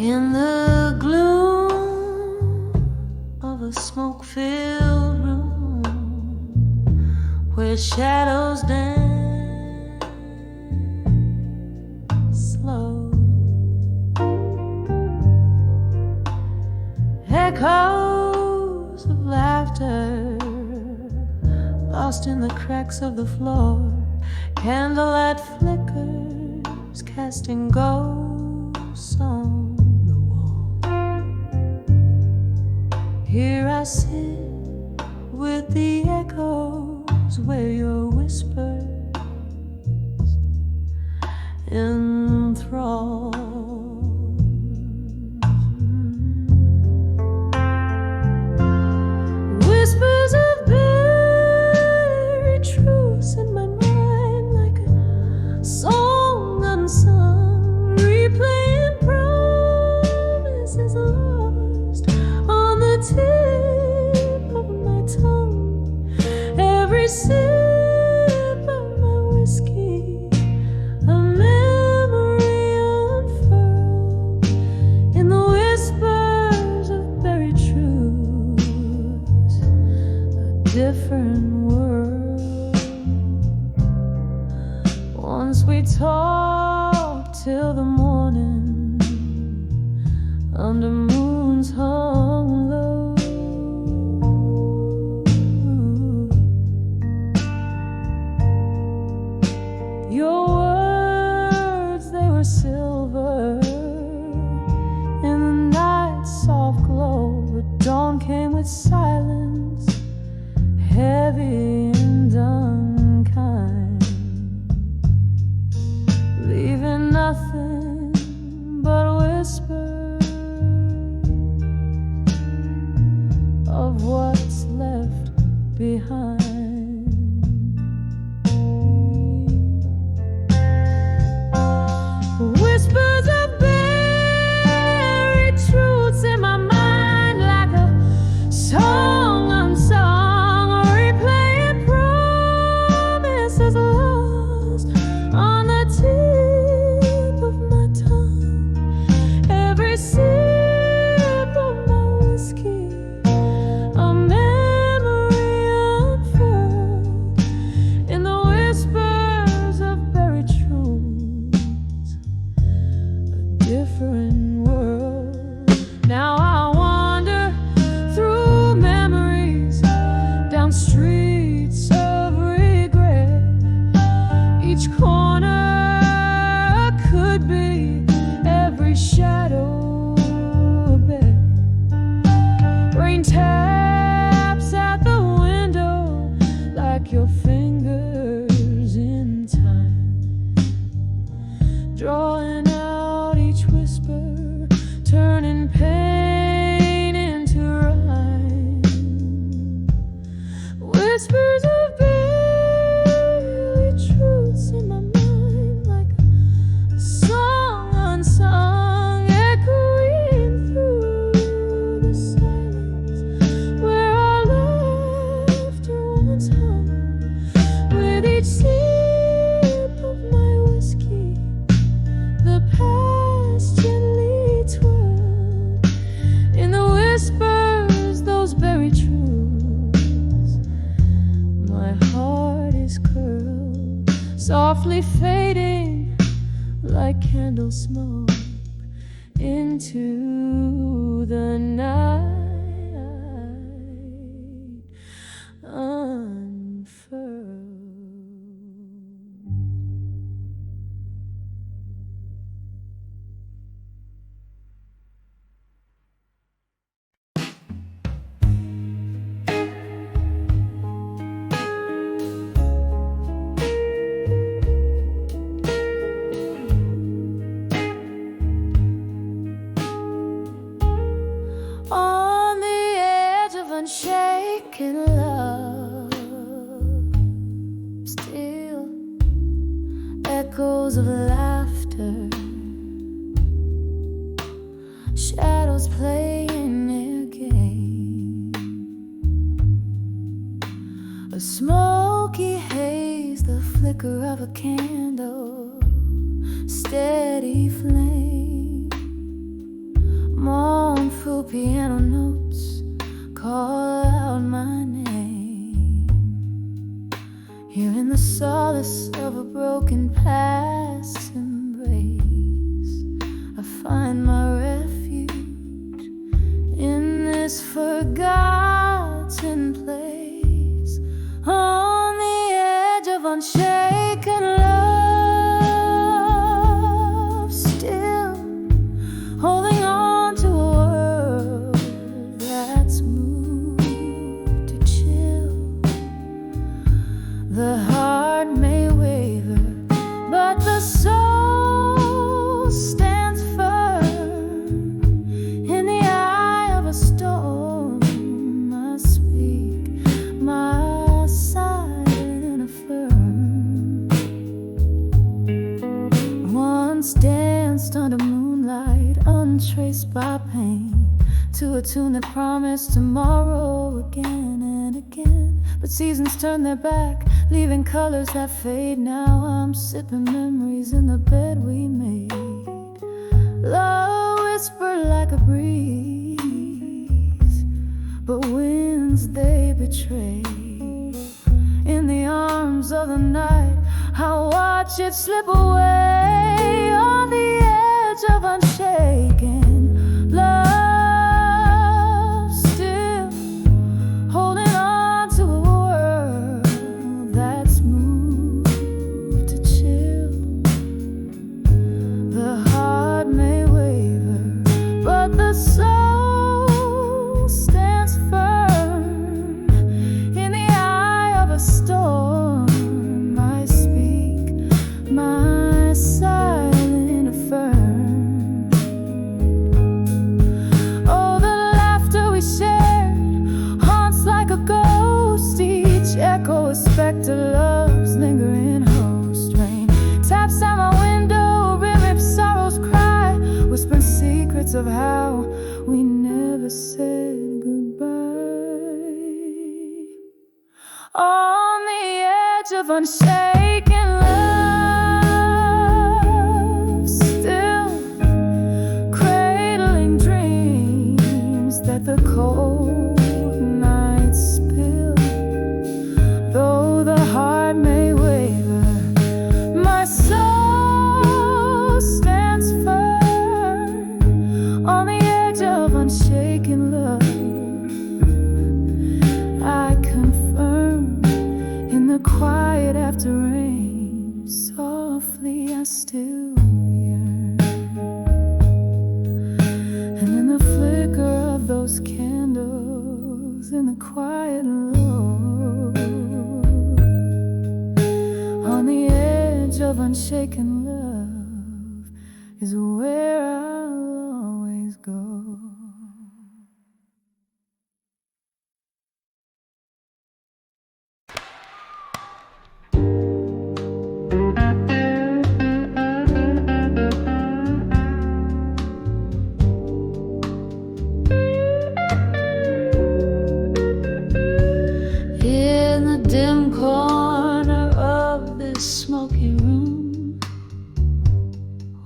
In the gloom of a smoke-filled room where shadows dance slow, echoes of laughter lost in the cracks of the floor, candlelight flickers casting ghosts on the wall. Here I sit with the echoes where your whispers enthrall. Whispers of buried truths in my mind, like a song unsung, replaying promises lost on the tip of my tongue. Every sip of my whiskey, a memory unfurled in the whispers of buried truths. A different world. Once we talked till the morning under moons hung low. Your words, they were silver in the night's soft glow. The dawn came with silence, heavy and unkind, leaving nothing but whispers of what's left behind. Whispers of buried truths in my mind, like a song unsung, replaying promises lost on the tip of my tongue. Every sip of my whiskey, a memory unfurled softly fading like candle smoke into the night. Unfurled. On the edge of unshaken love, still echoes of laughter, shadows playing their game. A smoky haze, the flicker of a candle, steady flame. Mournful piano notes call out my name. Here in the solace of a broken past embrace, I find my refuge in this forgotten place. On the edge of unshaken love, still holding on the heart may waver, but the soul stands firm. In the eye of a storm, I speak my silent affirm. Once danced under moonlight, untraced by pain, to a tune that promised tomorrow again and again. But seasons turn their back, leaving colors that fade. Now I'm sipping memories in the bed we made. Love whispered like a breeze, but winds they betray. In the arms of the night, I watch it slip away. On the edge of unshaken love, still holding on to a world that's moved to chill. The heart may waver, but the soul stands firm. In the eye of a storm, I speak my silent affirm. Oh, the laughter we shared haunts like a ghost. Each echo a specter, love's lingering host. Rain taps at my window, ripped sorrow's cry, whispering secrets of how we never said goodbye. On the edge of unshaken love, still cradling dreams that the cold nights spill. Though the heart may waver, my soul stands firm. On the edge of unshaken love, I confirm. In the quiet after rain, softly I still yearn. And in the flicker of those candles, in the quiet low, on the edge of unshaken love is where I'll always go. In the dim corner of this smoky room,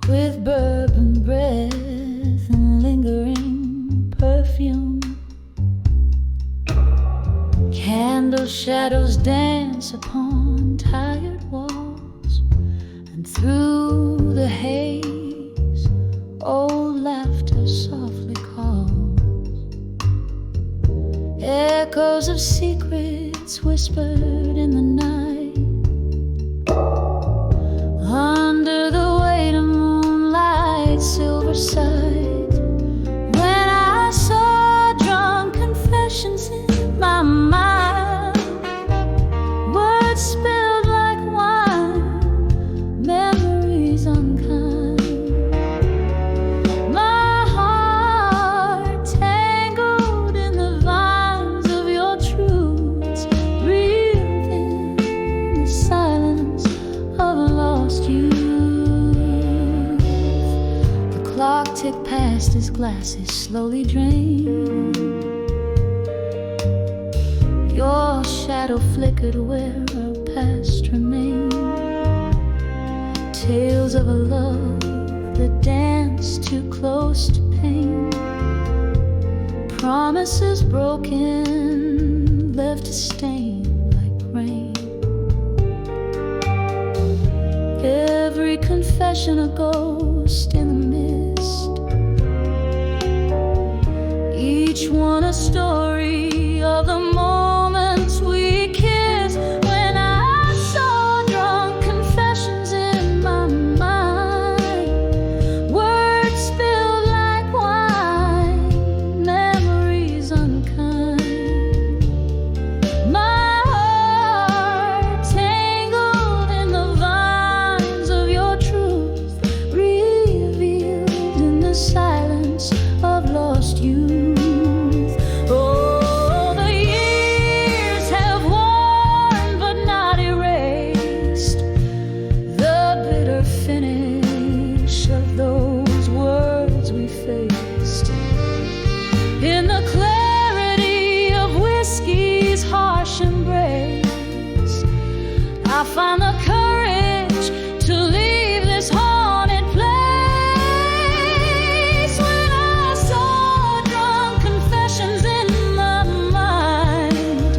with bourbon breath and lingering perfume, candle shadows dance upon tired walls. Through the haze, old laughter softly calls, echoes of secrets whispered in the night. Under the weight of moonlight, silver side, when I saw drunk confessions in my mind, words spilled like wine, memories unkind. My heart tangled in the vines of your truths, breathing in the silence of a lost youth. The clock ticked past as glasses slowly drained. Your shadow flickered where our past remained. Tales of a love that danced too close to pain. Promises broken, left a stain like rain. Every confession a ghost in the mist, each one a story of the moments we kissed. When I saw drunk confessions in my mind, words spilled like wine, memories unkind. My heart tangled in the vines of your truth, revealed in the silence of lost youth. Oh, the years have worn but not erased the bitter finish of those words we faced. In the clarity of whiskey's harsh embrace, I find the courage to leave this haunted place. When I saw drunk confessions in my mind,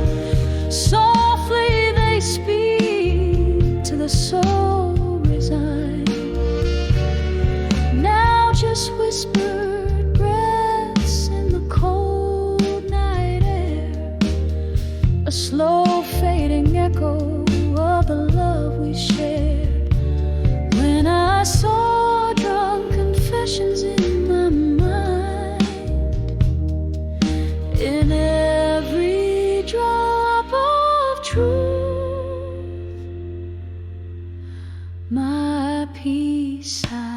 softly they speak to the soul resigned. Now just whispered breaths in the cold night air, a slow fading echo of the love we shared. When I saw drunk confessions in my mind, in every drop of truth, my peace I